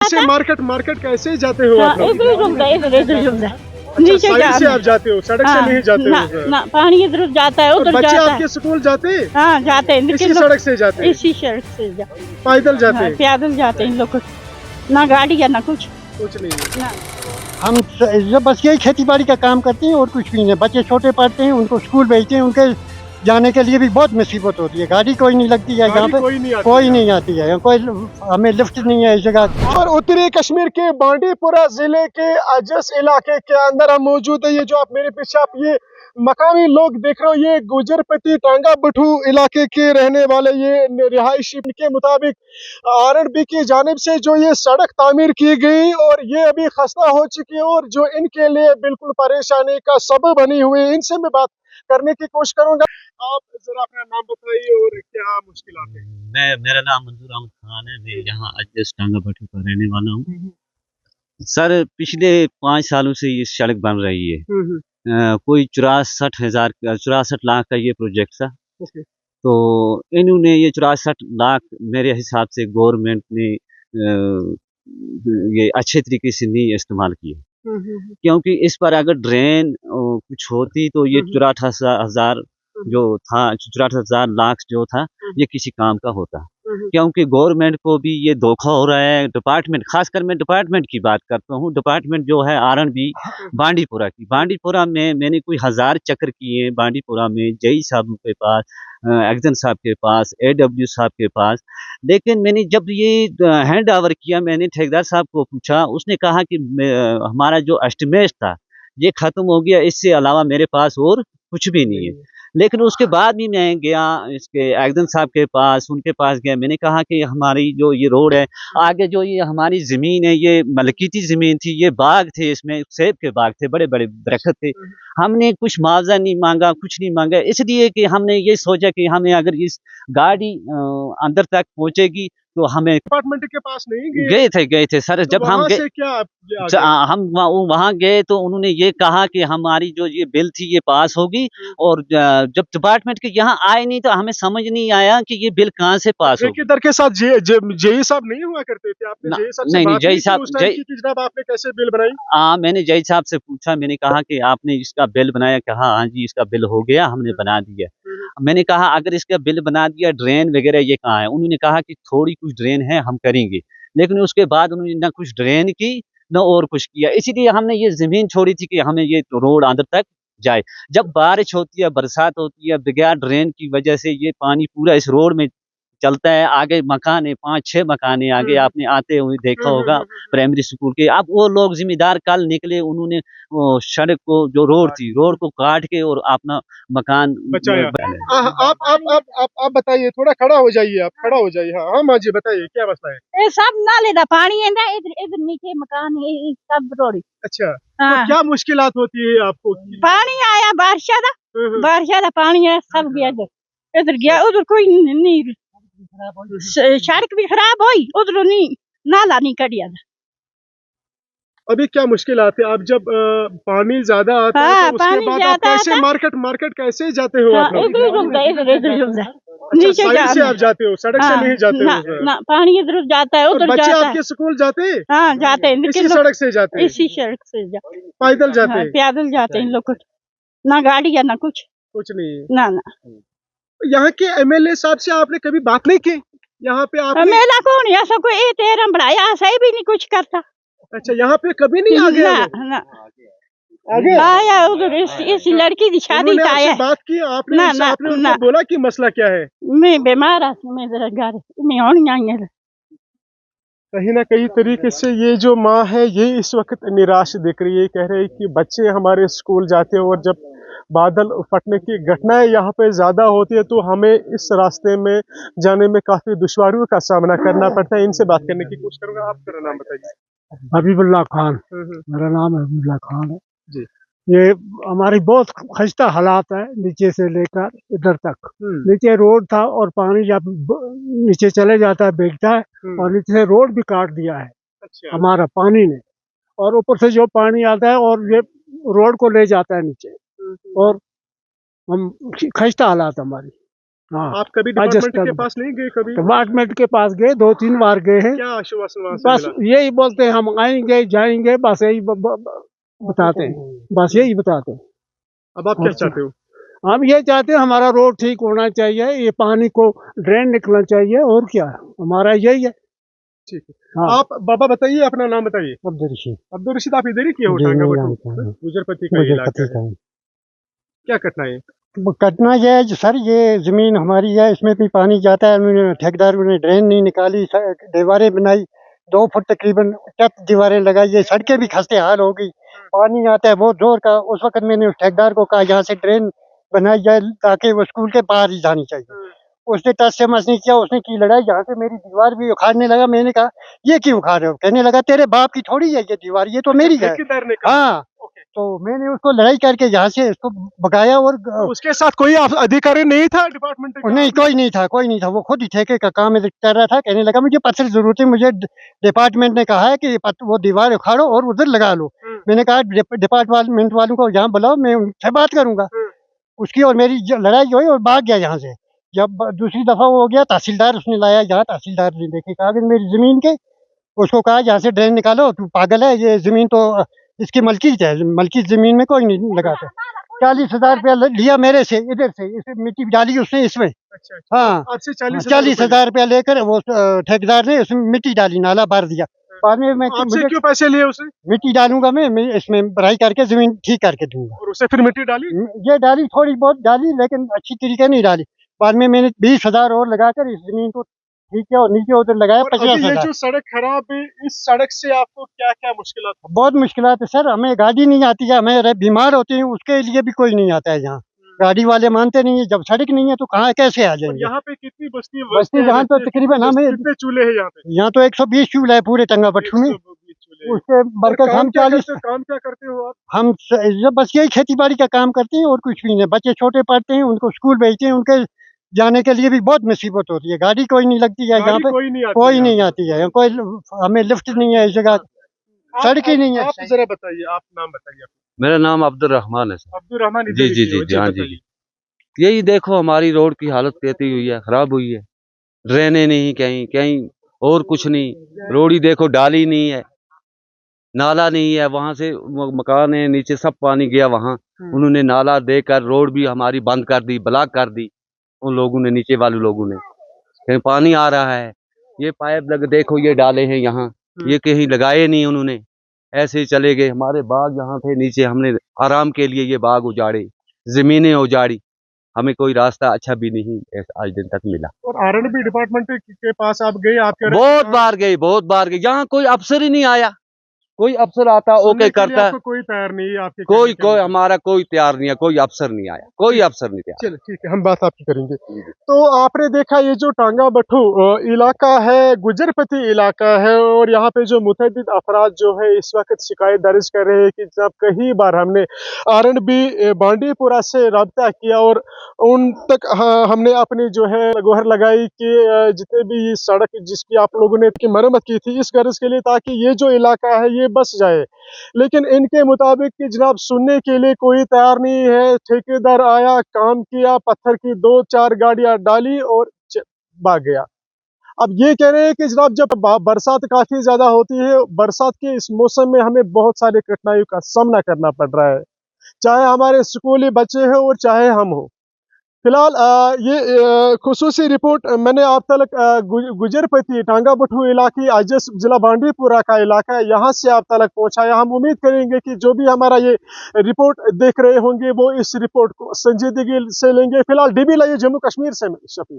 कैसे market market कैसे जाते हो आप लोग? इधर अच्छा, साइड से आप जाते हो, सड़क से नहीं जाते हो? ना पानी इधर जाता है, उधर बच्चे जाता है। आपके स्कूल जाते हैं? हाँ जाते हैं, इसी सड़क से जाते हैं? इसी सड़क से पैदल जाते हैं? पैदल जाते हैं लोग, ना गाड़ी है ना कुछ नहीं है। ना। हम बस यही खेती बाड़ी का काम करते हैं और कुछ भी नहीं। बच्चे छोटे पढ़ते हैं, उनको स्कूल भेजते हैं, उनके जाने के लिए भी बहुत मुसीबत होती है। गाड़ी कोई नहीं लगती है यहाँ पे, कोई नहीं आती है, कोई हमें लिफ्ट नहीं है इस जगह। और उत्तरी कश्मीर के बांडीपुरा जिले के अजस इलाके के अंदर हम मौजूद है। ये जो आप मेरे पीछे आप ये मकामी लोग देख रहे हो, ये गुजरपति टांगा बठू इलाके के रहने वाले ये रिहायशी के मुताबिक आरएंडबी की जानिब से जो ये सड़क तामीर की गई और ये अभी खस्ता हो चुकी है और जो इनके लिए बिल्कुल परेशानी का सबब बनी हुई है। इनसे मैं बात करने की कोशिश करूंगा। आप जरा अपना नाम बताइए और क्या मुश्किलात है? मेरा नाम मंजूर अहमद खान है। मैं यहाँ अजस टांगा भट्टी का रहने वाला हूँ। सर पिछले 5 सालों से ये सड़क बन रही है। कोई 64 लाख का ये प्रोजेक्ट था। तो इन्होंने ये 64 लाख मेरे हिसाब से गवर्नमेंट ने ये अच्छे तरीके से नहीं इस्तेमाल किए, क्योंकि इस पर अगर ड्रेन कुछ होती तो ये 64,000 जो था, 64,000 लाख जो था, ये किसी काम का होता। क्योंकि गवर्नमेंट को भी ये धोखा हो रहा है। डिपार्टमेंट, खासकर मैं डिपार्टमेंट की बात करता हूँ। डिपार्टमेंट जो है आरएंडबी बांडीपुरा की, बांडीपुरा में मैंने कोई 1000 चक्कर किए हैं। बांडीपुरा में जेई साहब के पास, एक्जन साहब के पास, एडब्ल्यू साहब के पास, लेकिन मैंने जब ये हैंड ओवर किया, मैंने ठेकेदार साहब को पूछा, उसने कहा कि हमारा जो एस्टिमेट था ये ख़त्म हो गया, इससे अलावा मेरे पास और कुछ भी नहीं है। लेकिन उसके बाद भी मैं गया इसके एक्जन साहब के पास, उनके पास गया। मैंने कहा कि हमारी जो ये रोड है, आगे जो ये हमारी ज़मीन है, ये मलकीती ज़मीन थी, ये बाग थे, इसमें सेब के बाग थे, बड़े बड़े दरख्त थे। हमने कुछ मुआवजा नहीं मांगा, कुछ नहीं मांगा, इसलिए कि हमने ये सोचा कि हमें अगर इस गाड़ी अंदर तक पहुंचेगी तो हमें। डिपार्टमेंट के पास नहीं गए थे सर। तो जब हम से क्या हम वहाँ गए तो उन्होंने ये कहा कि हमारी जो ये बिल थी ये पास होगी, और जब डिपार्टमेंट के यहाँ आए नहीं तो हमें समझ नहीं आया कि ये बिल कहाँ से पास होगी। ठेकेदार के साथ जेई साहब नहीं हुआ करते थे? आपने जेई साहब से नहीं, बात जेई साहब जनाब आपने कैसे बिल बनाई? मैंने जेई साहब से पूछा, मैंने कहा कि आपने इसका बिल बनाया? कहा हाँ जी इसका बिल हो गया, हमने बना दिया। मैंने कहा अगर इसका बिल बना दिया, ड्रेन वगैरह ये कहाँ है? उन्होंने कहा कि थोड़ी कुछ ड्रेन है, हम करेंगे। लेकिन उसके बाद उन्होंने ना कुछ ड्रेन की न और कुछ किया। इसीलिए हमने ये ज़मीन छोड़ी थी कि हमें ये रोड अंदर तक जाए। जब बारिश होती है, बरसात होती है, बगैर ड्रेन की वजह से ये पानी पूरा इस रोड में चलता है। आगे मकान है, 5-6 मकान है आगे, आपने आते हुए देखा होगा प्राइमरी स्कूल के। अब वो लोग जिम्मेदार कल निकले, उन्होंने वो सड़क को, जो रोड थी, रोड को काट के और अपना मकान बचाया। आप बताइए, थोड़ा खड़ा हो जाइए, आप खड़ा हो जाइए। हाँ माँ जी बताइए क्या मसला है? ये सब नाले दा पानी है ना, इधर इधर नीचे मकान है, सब रोड। अच्छा, हाँ। तो क्या मुश्किलात होती है आपको? पानी आया बारिशा दा पानी है, सब गया इधर गया, उधर कोई नहीं। सड़क भी खराब हुई, उधर नहीं, नाला नहीं कटिया। अभी क्या मुश्किल आती है? आप जब पानी ज्यादा आता है तो उसके बाद आप कैसे मार्केट कैसे जाते हो? आप लोग नीचे साइड से आप जाते हो, सड़क से नहीं जाते हो? ना पानी इधर जाता है, उधर बच्चे जाता आपके स्कूल जाते हैं? हाँ जाते हैं, इसी सड़क से जाते हैं? इसी सड़क से पैदल जाते हैं? पैदल जाते हैं लोग, ना गाड़ी है ना कुछ नहीं ना। यहाँ के एमएलए साहब से आपने कभी बात नहीं की? यहाँ पे आप एमएलए कौन है? ऐसा कोई तेरा बढ़ाया सही भी नहीं कुछ करता। अच्छा, यहाँ पे कभी नहीं आ गया? ना आगे आया उधर, इस लड़की की शादी का आया। बात की आपने? आपने उनको बोला कि मसला क्या है? मैं बीमार हूँ, मैं जरा घर में होनी आई है। कहीं ना कहीं तरीके से ये जो माँ है ये इस वक्त निराश दिख रही है। कह रहे हैं कि बच्चे हमारे स्कूल जाते हैं और जब बादल फटने की घटनाएं यहाँ पे ज्यादा होती है तो हमें इस रास्ते में जाने में काफी दुश्वारियों का सामना करना पड़ता है। इनसे बात करने की कोशिश करूंगा। आप मेरा नाम बताइए। हबीबुल्लाह खान। मेरा नाम हबीबुल्लाह खान है जी। ये हमारी बहुत खस्ता हालात है, नीचे से लेकर इधर तक। नीचे रोड था और पानी जब नीचे चले जाता है बेचता है, और नीचे से रोड भी काट दिया है। अच्छा। हमारा पानी ने, और ऊपर से जो पानी आता है और ये रोड को ले जाता है नीचे, और हम खस्ता हालात हमारी। हाँ आप कभी adjust डिपार्टमेंट के कर- पास नहीं गए कभी? डिपार्टमेंट के पास गए, 2-3 बार गए हैं। क्या आश्वासन वहाँ से बस मिला? यही बोलते हैं हम आएंगे जाएंगे, बस यही बताते हैं, बस यही बताते हैं। अब आप क्या अच्छा। चाहते हो? हम ये चाहते हैं हमारा रोड ठीक होना चाहिए, ये पानी को ड्रेन निकलना चाहिए, और क्या हमारा यही है। ठीक है। हाँ। आप बाबा बताइए, अपना नाम बताइए। अब्दुल रशीद। अब्दुल रशीद, आप इधर ही किए हो जी, टांगा मैं बटू? जानता हूँ। गुजरपति का मुझे इलाका पता है। है। क्या घटना है? वो कटना यह है सर, ये जमीन हमारी है, इसमें भी पानी जाता है। उन्होंने ठेकेदार ने ड्रेन नहीं निकाली, दीवारें बनाई, 2 फुट तकरीबन छत दीवारें लगाई, ये सड़कें भी खस्ते हाल हो गई। पानी आता है बहुत जोर का। उस वक्त मैंने उस ठेकेदार को कहा यहाँ से ड्रेन बनाई जाए ताकि वो स्कूल के बाहर ही जानी चाहिए। उसने टस से मस नहीं किया, उसने की लड़ाई, यहाँ से मेरी दीवार भी उखाड़ने लगा। मैंने कहा ये क्यों उखाड़ रहे हो? कहने लगा तेरे बाप की थोड़ी है ये दीवार, ये तो मेरी है। ठेकेदार ने कहा? हाँ, ओके। तो मैंने उसको लड़ाई करके यहाँ से उसको भगाया, और तो उसके साथ कोई अधिकारी नहीं था डिपार्टमेंट का? नहीं, कोई नहीं था, कोई नहीं था। वो खुद ही ठेके का काम कर रहा था। कहने लगा मुझे पत्थर की जरूरत है, मुझे डिपार्टमेंट ने कहा है कि वो दीवार उखाड़ो और उधर लगा लो। मैंने कहा डिपार्टमेंट वालों को यहाँ बुलाओ, मैं उनसे बात करूंगा। उसकी और मेरी लड़ाई हुई और भाग गया यहाँ से। जब दूसरी दफा वो हो गया, तहसीलदार उसने लाया यहाँ, तहसीलदार ने देखे कागज मेरी जमीन के, उसको कहा यहाँ से ड्रेन निकालो, तू पागल है, ये जमीन तो इसकी मलकीत है, मलकीत जमीन में कोई नहीं लगाता। 40,000 रुपया लिया मेरे से, इधर से इसे मिट्टी डाली उसने इसमें। अच्छा। हाँ, आपसे 40,000 रुपया लेकर वो ठेकेदार ने उसमें मिट्टी डाली, नाला भर दिया। बाद में मैं आपसे क्यों पैसे लिए उसे? मिट्टी डालूंगा, मैं इसमें भराई करके जमीन ठीक करके दूंगा। और उसे फिर मिट्टी डाली? ये डाली, थोड़ी बहुत डाली, लेकिन अच्छी तरीके नहीं डाली। बाद में मैंने 20,000 और लगाकर इस जमीन को ठीक है, और नीचे उधर लगाया और अभी 50,000। ये जो सड़क खराब है, इस सड़क से आपको क्या क्या मुश्किलात? बहुत मुश्किलात है सर, हमें गाड़ी नहीं आती है, हमें बीमार होते हैं, उसके लिए भी कोई नहीं आता है यहाँ। गाड़ी वाले मानते नहीं है, जब सड़क नहीं है तो कहाँ कैसे आ जाएंगे? यहाँ पे कितनी बस्ती बस्ती यहाँ तो तकरीबन हमें कितने चूल्हे हैं यहाँ पे? यहाँ तो 120 चूल्हा है पूरे टंगा बट्टू में। 120 चूल्हे। उसके बरकत हम 40 काम क्या करते हो आप? हम बस यही खेती बाड़ी का काम करते हैं और कुछ भी नहीं। बच्चे छोटे पढ़ते हैं, उनको स्कूल भेजते हैं, उनके जाने के लिए भी बहुत मुसीबत होती है। गाड़ी कोई नहीं लगती है यहाँ पे, कोई नहीं आती है, कोई हमें लिफ्ट नहीं है इस जगह, सड़क ही नहीं है। आप जरा बताइए, आप नाम बताइए। मेरा नाम अब्दुल रहमान है सर। अब्दुल रहमान। जी जी जी जी, हाँ जी। यही देखो हमारी रोड की हालत कैसी हुई है, खराब हुई है। ड्रेनें नहीं, कहीं कहीं और कुछ नहीं। रोड ही देखो, डाली नहीं है, नाला नहीं है। वहां से मकान है नीचे, सब पानी गया वहां। उन्होंने नाला देकर रोड भी हमारी बंद कर दी, ब्लॉक कर दी उन लोगों ने, नीचे वाले लोगों ने। कहीं पानी आ रहा है, ये पाइप लग देखो, ये डाले हैं यहाँ, ये कहीं लगाए नहीं उन्होंने, ऐसे ही चले गए। हमारे बाग यहाँ थे नीचे, हमने आराम के लिए ये बाग उजाड़े, जमीनें उजाड़ी, हमें कोई रास्ता अच्छा भी नहीं आज दिन तक मिला। और R&B डिपार्टमेंट के पास आप गए? आपके बहुत बार गए, यहाँ कोई अफसर ही नहीं आया। कोई अफसर आता ओके करता, कोई तैयार नहीं है आपके? कोई हमारा कोई तैयार नहीं है, कोई अफसर नहीं आया, कोई अफसर नहीं तैयार। चलो ठीक है, हम बात आपकी करेंगे। तो आपने देखा ये जो टांगा बट्टू इलाका है, गुजरपति इलाका है, और यहाँ पे जो मुतअद्दिद अफराद जो है इस वक्त शिकायत दर्ज कर रहे हैं कि जब कई बार हमने R&B बांडीपुरा से रब्ता किया और उन तक हमने अपनी जो है गुहार लगाई कि जितने भी ये सड़क जिसकी आप लोगों ने की मरम्मत की थी इस गर्ज के लिए, ताकि ये जो इलाका है ये बस जाए, लेकिन इनके मुताबिक कि जनाब सुनने के लिए कोई तैयार नहीं है। ठेकेदार आया, काम किया, पत्थर की 2-4 गाड़ियां डाली और भाग गया। अब ये कह रहे हैं कि जनाब जब बरसात काफी ज्यादा होती है, बरसात के इस मौसम में हमें बहुत सारी कठिनाइयों का सामना करना पड़ रहा है, चाहे हमारे स्कूली बच्चे हैं और चाहे हम हो। फिलहाल ये खुसूसी रिपोर्ट मैंने आप तक गुजरपति टांगा बट्टू इलाके अजस जिला बांडीपुरा का इलाका है, यहाँ से आप तक पहुँचाया। हम उम्मीद करेंगे कि जो भी हमारा ये रिपोर्ट देख रहे होंगे वो इस रिपोर्ट को संजीदगी से लेंगे। फिलहाल DB लाइव जम्मू कश्मीर से शफी।